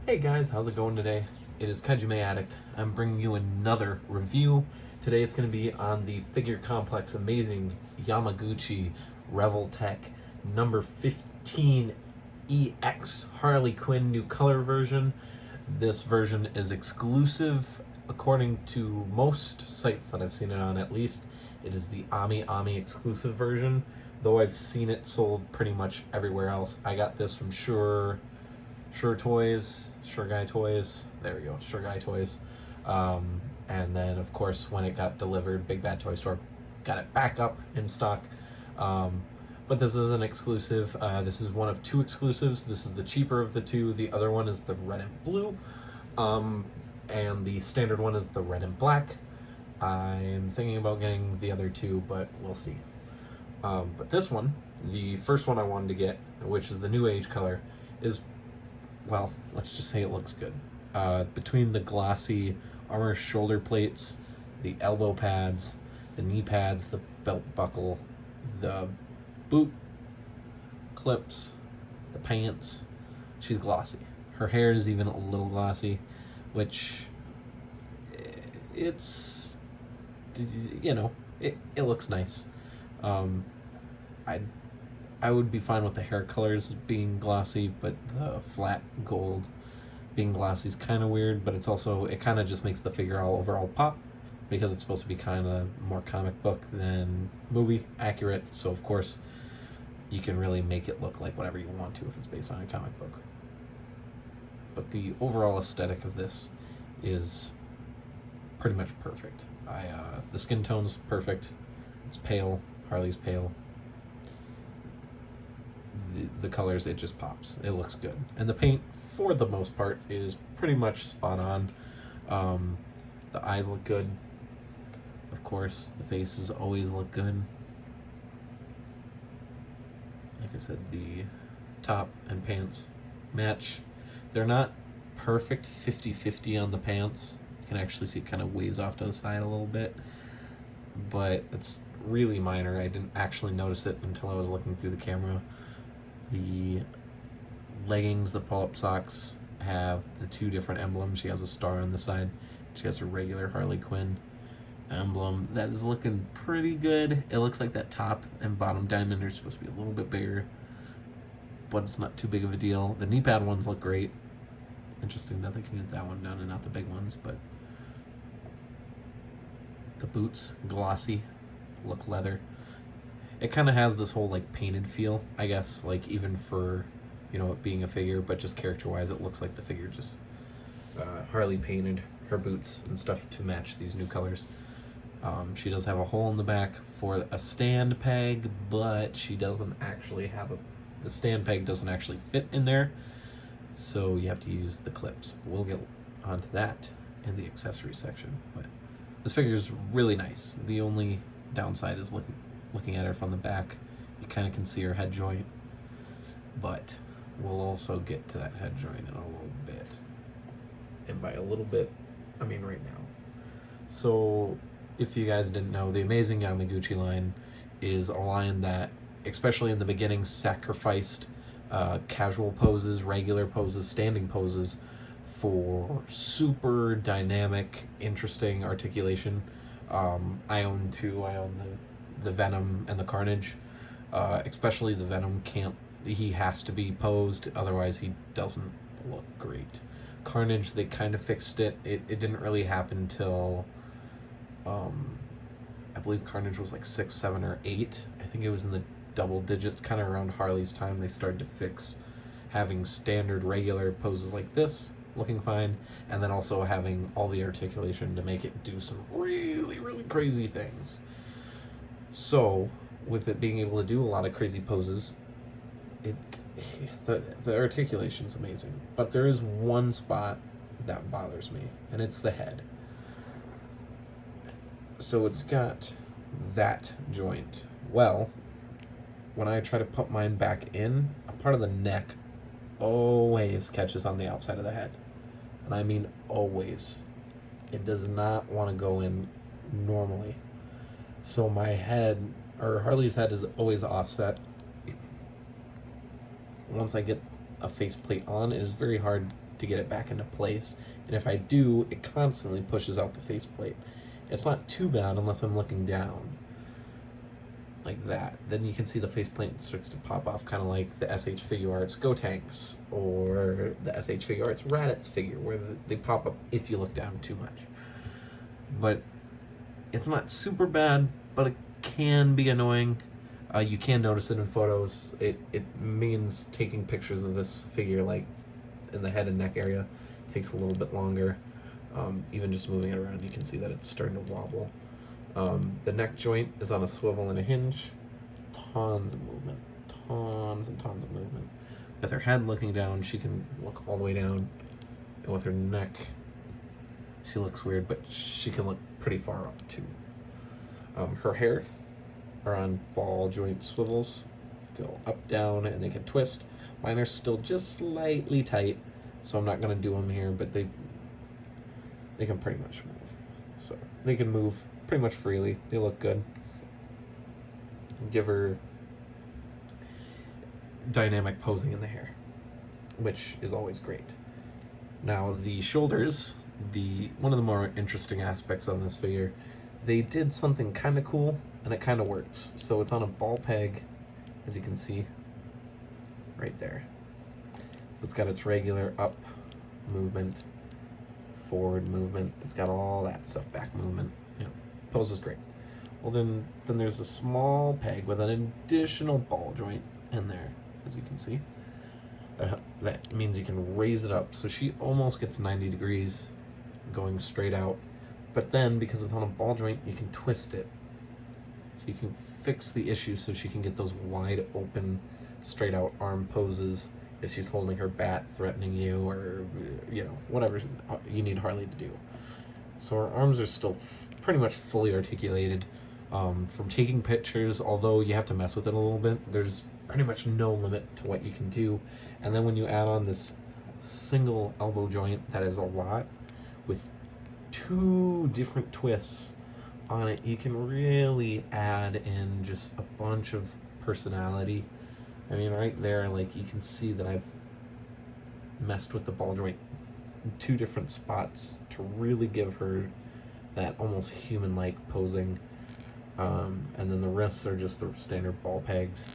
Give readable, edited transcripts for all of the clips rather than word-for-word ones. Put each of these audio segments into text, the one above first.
Hey guys, how's it going today? It is Kajume Addict. I'm bringing you another review. Today it's going to be on the Figure Complex Amazing Yamaguchi Revoltech number 15 EX Harley Quinn new color version. This version is exclusive according to most sites that I've seen it on, at least. It is the AmiAmi exclusive version, though I've seen it sold pretty much everywhere else. I got this from Sure Toys, Sure Guy Toys. There we go, Sure Guy Toys. And then, of course, when it got delivered, Big Bad Toy Store got it back up in stock. But this is an exclusive. This is one of two exclusives. This is the cheaper of the two. The other one is the red and blue. And the standard one is the red and black. I'm thinking about getting the other two, but we'll see. But this one, the first one I wanted to get, which is the New Age color, is, well, let's just say it looks good. Between the glossy armor shoulder plates, the elbow pads, the knee pads, the belt buckle, the boot clips, the pants, she's glossy. Her hair is even a little glossy, which it's, you know, it looks nice. I would be fine with the hair colors being glossy, but the flat gold being glossy is kind of weird, but it's also, it kind of just makes the figure all overall pop, because it's supposed to be kind of more comic book than movie accurate, so of course you can really make it look like whatever you want to if it's based on a comic book. But the overall aesthetic of this is pretty much perfect. The skin tone's perfect. It's pale. Harley's pale. The colors, it just pops. It looks good. And the paint, for the most part, is pretty much spot on. The eyes look good. Of course, the faces always look good. Like I said, the top and pants match. They're not perfect 50-50 on the pants. You can actually see it kind of ways off to the side a little bit, but it's really minor. I didn't actually notice it until I was looking through the camera. The leggings, the pull-up socks, have the two different emblems. She has a star on the side. She has her regular Harley Quinn emblem. That is looking pretty good. It looks like that top and bottom diamond are supposed to be a little bit bigger, but it's not too big of a deal. The knee pad ones look great. Interesting that they can get that one done and not the big ones, but the boots, glossy, look leather. It kind of has this whole like painted feel, I guess, like even for, you know, it being a figure, but just character-wise, it looks like the figure just Harley painted her boots and stuff to match these new colors. She does have a hole in the back for a stand peg, but she doesn't actually have the stand peg doesn't actually fit in there, so you have to use the clips. We'll get onto that in the accessory section, but this figure is really nice. The only downside is looking at her from the back, you kind of can see her head joint, but we'll also get to that head joint in a little bit. And by a little bit, I mean right now. So, if you guys didn't know, the Amazing Yamaguchi line is a line that, especially in the beginning, sacrificed casual poses, regular poses, standing poses for super dynamic, interesting articulation. I own two. I own the Venom and the Carnage. Especially the Venom he has to be posed, otherwise he doesn't look great. Carnage, they kind of fixed it. It didn't really happen till I believe Carnage was like 6, 7, or 8. I think it was in the double digits, kind of around Harley's time. They started to fix having standard regular poses like this looking fine, and then also having all the articulation to make it do some really, really crazy things. So, with it being able to do a lot of crazy poses, the articulation's amazing. But there is one spot that bothers me, and it's the head. So it's got that joint. Well, when I try to put mine back in, a part of the neck always catches on the outside of the head. And I mean always. It does not want to go in normally. So my head, or Harley's head, is always offset. Once I get a faceplate on, it is very hard to get it back into place. And if I do, it constantly pushes out the faceplate. It's not too bad unless I'm looking down like that. Then you can see the faceplate starts to pop off, kind of like the SH Figure Arts Go Tanks or the SH Figure Arts Raditz figure, where they pop up if you look down too much. But it's not super bad, but it can be annoying. You can notice it in photos. It means taking pictures of this figure, like in the head and neck area, takes a little bit longer. Even just moving it around, you can see that it's starting to wobble. The neck joint is on a swivel and a hinge. Tons of movement. Tons and tons of movement. With her head looking down, she can look all the way down. And with her neck, she looks weird, but she can look pretty far up too. Her hair are on ball joint swivels. Go up, down, and they can twist. Mine are still just slightly tight, so I'm not going to do them here, but they can pretty much move. So they can move pretty much freely. They look good. Give her dynamic posing in the hair, which is always great. Now the shoulders, one of the more interesting aspects on this figure, they did something kind of cool, and it kind of works. So it's on a ball peg, as you can see, right there. So it's got its regular up movement, forward movement. It's got all that stuff, back movement. Yeah, pose is great. Well, then there's a small peg with an additional ball joint in there, as you can see. That means you can raise it up. So she almost gets 90 degrees going straight out. But then, because it's on a ball joint, you can twist it. So you can fix the issue so she can get those wide open, straight out arm poses if she's holding her bat, threatening you, or, you know, whatever you need Harley to do. So her arms are still pretty much fully articulated. From taking pictures, although you have to mess with it a little bit, there's pretty much no limit to what you can do. And then when you add on this single elbow joint, that is a lot, with 2 different twists on it, you can really add in just a bunch of personality. I mean, right there, like, you can see that I've messed with the ball joint in 2 different spots to really give her that almost human-like posing. And then the wrists are just the standard ball pegs.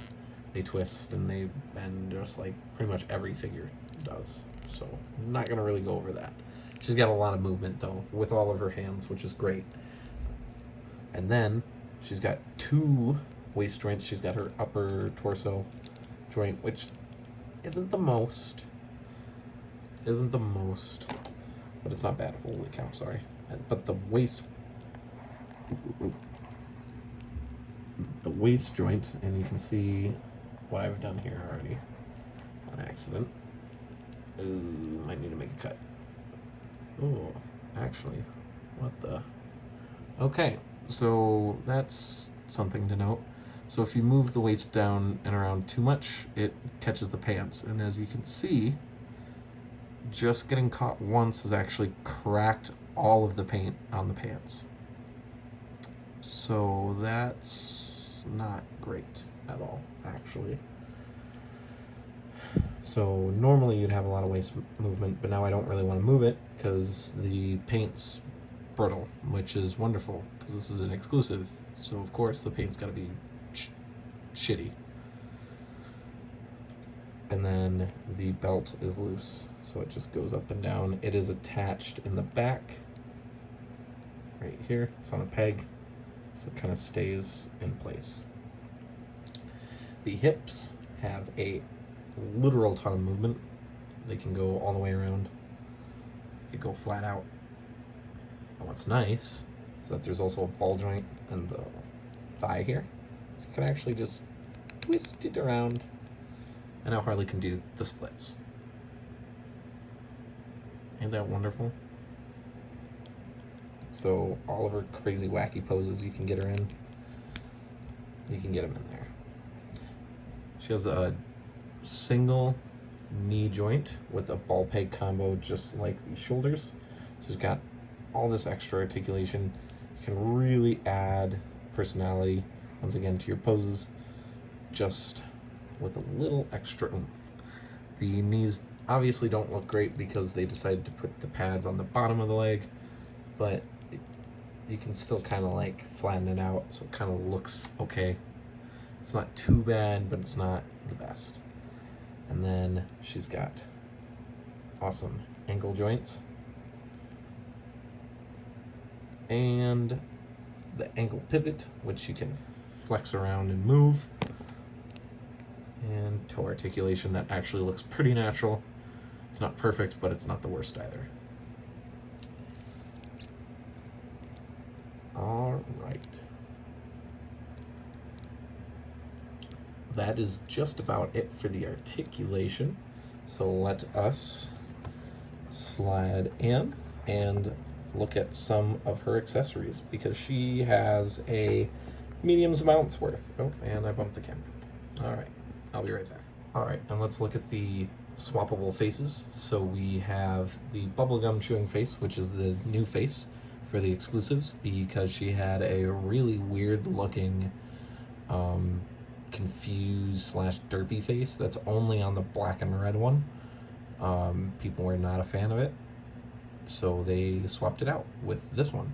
They twist and they bend just like pretty much every figure does. So I'm not gonna really go over that. She's got a lot of movement though, with all of her hands, which is great. And then she's got 2 waist joints. She's got her upper torso joint, which isn't the most, but it's not bad. Holy cow, sorry. But the waist joint, and you can see what I've done here already on accident. Ooh, might need to make a cut. Oh, actually, what the? Okay, so that's something to note. So if you move the waist down and around too much, it catches the pants. And as you can see, just getting caught once has actually cracked all of the paint on the pants. So that's not great at all, actually. So normally you'd have a lot of waist movement, but now I don't really want to move it because the paint's brittle, which is wonderful because this is an exclusive. So of course the paint's got to be shitty. And then the belt is loose, so it just goes up and down. It is attached in the back, right here. It's on a peg, so it kind of stays in place. The hips have a literal ton of movement. They can go all the way around. They go flat out. And what's nice is that there's also a ball joint in the thigh here, so you can actually just twist it around. And now Harley can do the splits. Ain't that wonderful? So all of her crazy wacky poses you can get her in, you can get them in there. She has a single knee joint with a ball peg combo just like the shoulders. She's got all this extra articulation. You can really add personality, once again, to your poses, just with a little extra oomph. The knees obviously don't look great because they decided to put the pads on the bottom of the leg, but you can still kind of like flatten it out so it kind of looks okay. It's not too bad, but it's not the best. And then she's got awesome ankle joints and the ankle pivot, which you can flex around and move, and toe articulation that actually looks pretty natural. It's not perfect, but it's not the worst either. All right. That is just about it for the articulation. So let us slide in and look at some of her accessories, because she has a medium's amount's worth. Oh, and I bumped the camera. All right, I'll be right back. All right, and let's look at the swappable faces. So we have the bubblegum chewing face, which is the new face for the exclusives, because she had a really weird looking confused / derpy face that's only on the black and red one. People were not a fan of it, so they swapped it out with this one.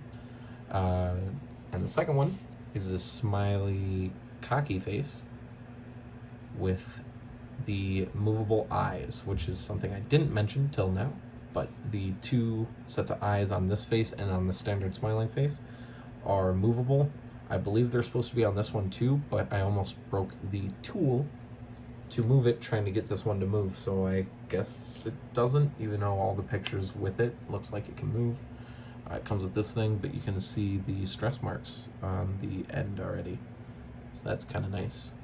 And the second one is this smiley, cocky face with the movable eyes, which is something I didn't mention till now, but the two sets of eyes on this face and on the standard smiling face are movable. I believe they're supposed to be on this one too, but I almost broke the tool to move it trying to get this one to move, so I guess it doesn't, even though all the pictures with it looks like it can move. It comes with this thing, but you can see the stress marks on the end already, so that's kind of nice.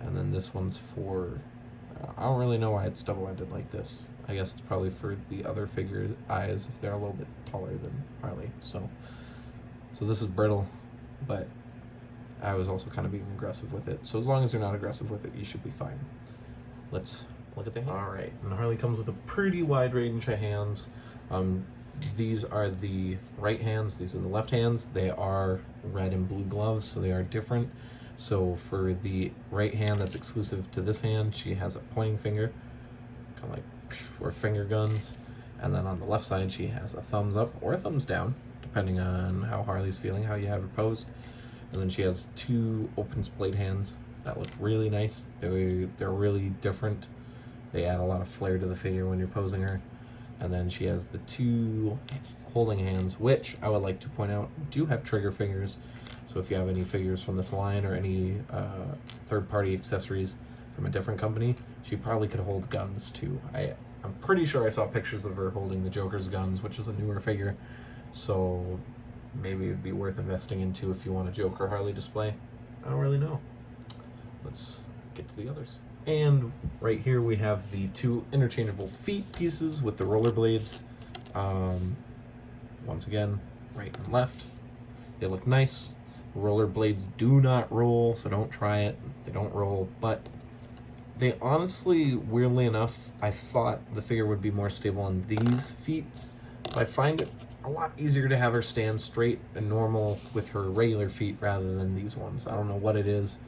And then this one's for, I don't really know why it's double-ended like this. I guess it's probably for the other figure eyes if they're a little bit taller than Harley. So this is brittle, but I was also kind of being aggressive with it. So as long as you're not aggressive with it, you should be fine. Let's look at the hands. All right, and Harley comes with a pretty wide range of hands. These are the right hands, these are the left hands. They are red and blue gloves, so they are different. So for the right hand that's exclusive to this hand, she has a pointing finger, kind of like, or finger guns. And then on the left side, she has a thumbs up or a thumbs down, depending on how Harley's feeling, how you have her posed. And then she has two open splayed hands that look really nice. They're really different. They add a lot of flair to the figure when you're posing her. And then she has the two holding hands, which I would like to point out do have trigger fingers. So if you have any figures from this line or any third-party accessories from a different company, she probably could hold guns too. I'm pretty sure I saw pictures of her holding the Joker's guns, which is a newer figure. So maybe it would be worth investing into if you want a Joker Harley display. I don't really know. Let's get to the others. And right here we have the two interchangeable feet pieces with the rollerblades. Once again, right and left. They look nice. Rollerblades do not roll, so don't try it. They don't roll, but they honestly, weirdly enough, I thought the figure would be more stable on these feet. But I find it a lot easier to have her stand straight and normal with her regular feet rather than these ones. I don't know what it is.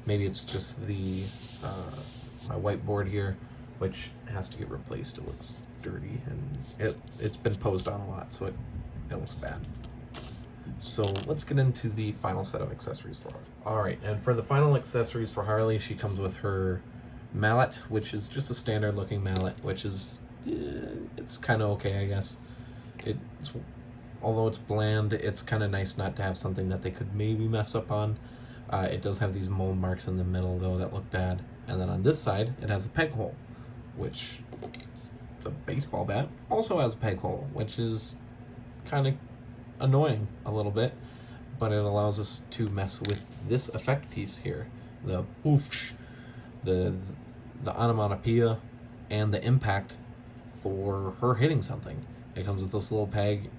Maybe it's just the my whiteboard here, which has to get replaced. It looks dirty and it's been posed on a lot, so it looks bad. So let's get into the final set of accessories for her. Alright, and for the final accessories for Harley, she comes with her mallet, which is just a standard looking mallet, which is, it's kind of okay, I guess. Although it's bland, it's kind of nice not to have something that they could maybe mess up on. It does have these mold marks in the middle, though, that look bad. And then on this side, it has a peg hole, which the baseball bat also has a peg hole, which is kind of annoying a little bit, but it allows us to mess with this effect piece here, the oofsh, the onomatopoeia, and the impact for her hitting something. It comes with this little peg.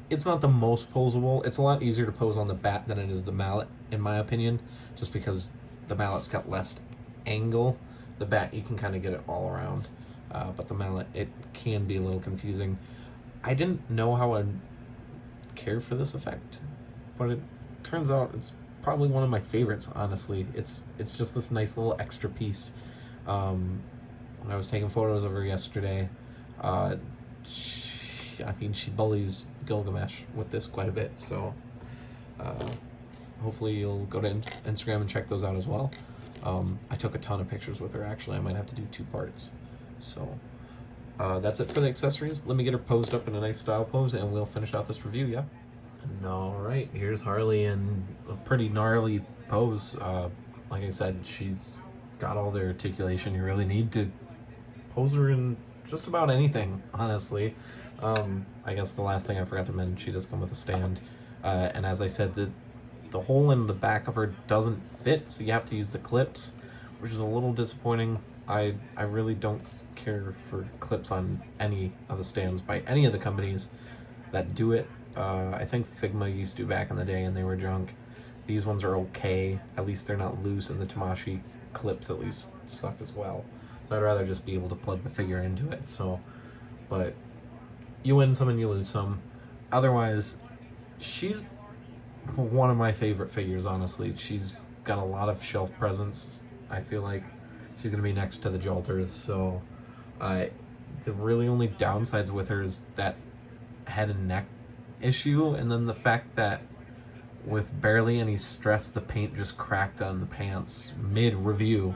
It's not the most posable. It's a lot easier to pose on the bat than it is the mallet, in my opinion, just because the mallet's got less angle. The bat, you can kind of get it all around, but the mallet, it can be a little confusing. I didn't know how I'd care for this effect, but it turns out it's probably one of my favorites, honestly. It's just this nice little extra piece. when I was taking photos of her yesterday, she bullies Gilgamesh with this quite a bit. So hopefully you'll go to Instagram and check those out as well. I took a ton of pictures with her, actually. I might have to do 2 parts. So that's it for the accessories. Let me get her posed up in a nice style pose, and we'll finish out this review, yeah? And alright, here's Harley in a pretty gnarly pose. Like I said, she's got all the articulation you really need to pose her in just about anything, honestly. I guess the last thing I forgot to mention, she does come with a stand. And as I said, the hole in the back of her doesn't fit, so you have to use the clips, which is a little disappointing. I really don't care for clips on any of the stands by any of the companies that do it. I think Figma used to back in the day, and they were junk. These ones are okay. At least they're not loose, and the Tamashii clips at least suck as well. So I'd rather just be able to plug the figure into it. So, but you win some and you lose some. Otherwise, she's one of my favorite figures, honestly. She's got a lot of shelf presence. I feel like she's going to be next to the Jolters. So the really only downsides with her is that head and neck issue, and then the fact that with barely any stress, the paint just cracked on the pants mid-review.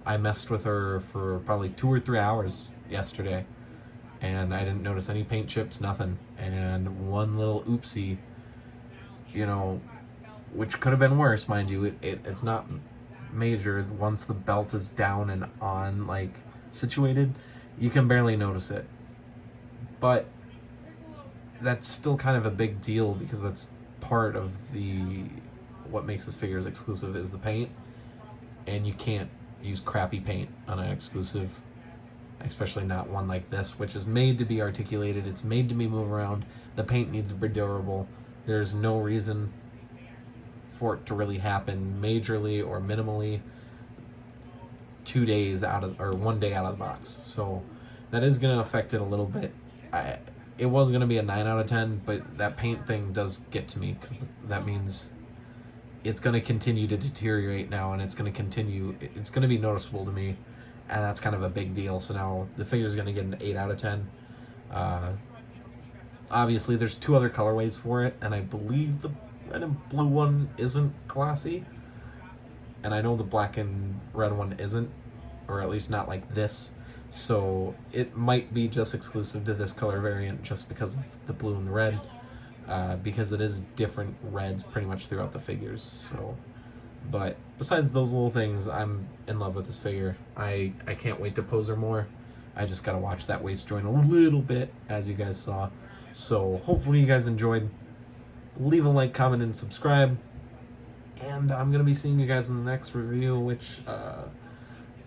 I messed with her for probably 2 or 3 hours yesterday, and I didn't notice any paint chips, nothing. And one little oopsie, you know, which could have been worse, mind you. It's not major. Once the belt is down and on, like, situated, you can barely notice it. But that's still kind of a big deal, because that's part of what makes this figure exclusive is the paint, and you can't use crappy paint on an exclusive, especially not one like this, which is made to be articulated. It's made to be move around. The paint needs to be durable. There's no reason for it to really happen majorly or minimally 2 days out of, or 1 day out of the box. So that is going to affect it a little bit. It was going to be a 9 out of 10, but that paint thing does get to me, because that means it's going to continue to deteriorate now, and it's going to be noticeable to me, and that's kind of a big deal. So now the figure is going to get an 8 out of 10. Obviously, there's 2 other colorways for it, and I believe the red and blue one isn't classy, and I know the black and red one isn't, or at least not like this. So it might be just exclusive to this color variant just because of the blue and the red, because it is different reds pretty much throughout the figures. So, but besides those little things, I'm in love with this figure. I can't wait to pose her more. I just gotta watch that waist joint a little bit, as you guys saw. So hopefully you guys enjoyed. Leave a like, comment, and subscribe. And I'm gonna be seeing you guys in the next review, which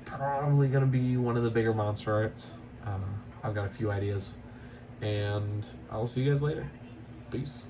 probably gonna be one of the bigger monster arts. I've got a few ideas, and I'll see you guys later. Peace.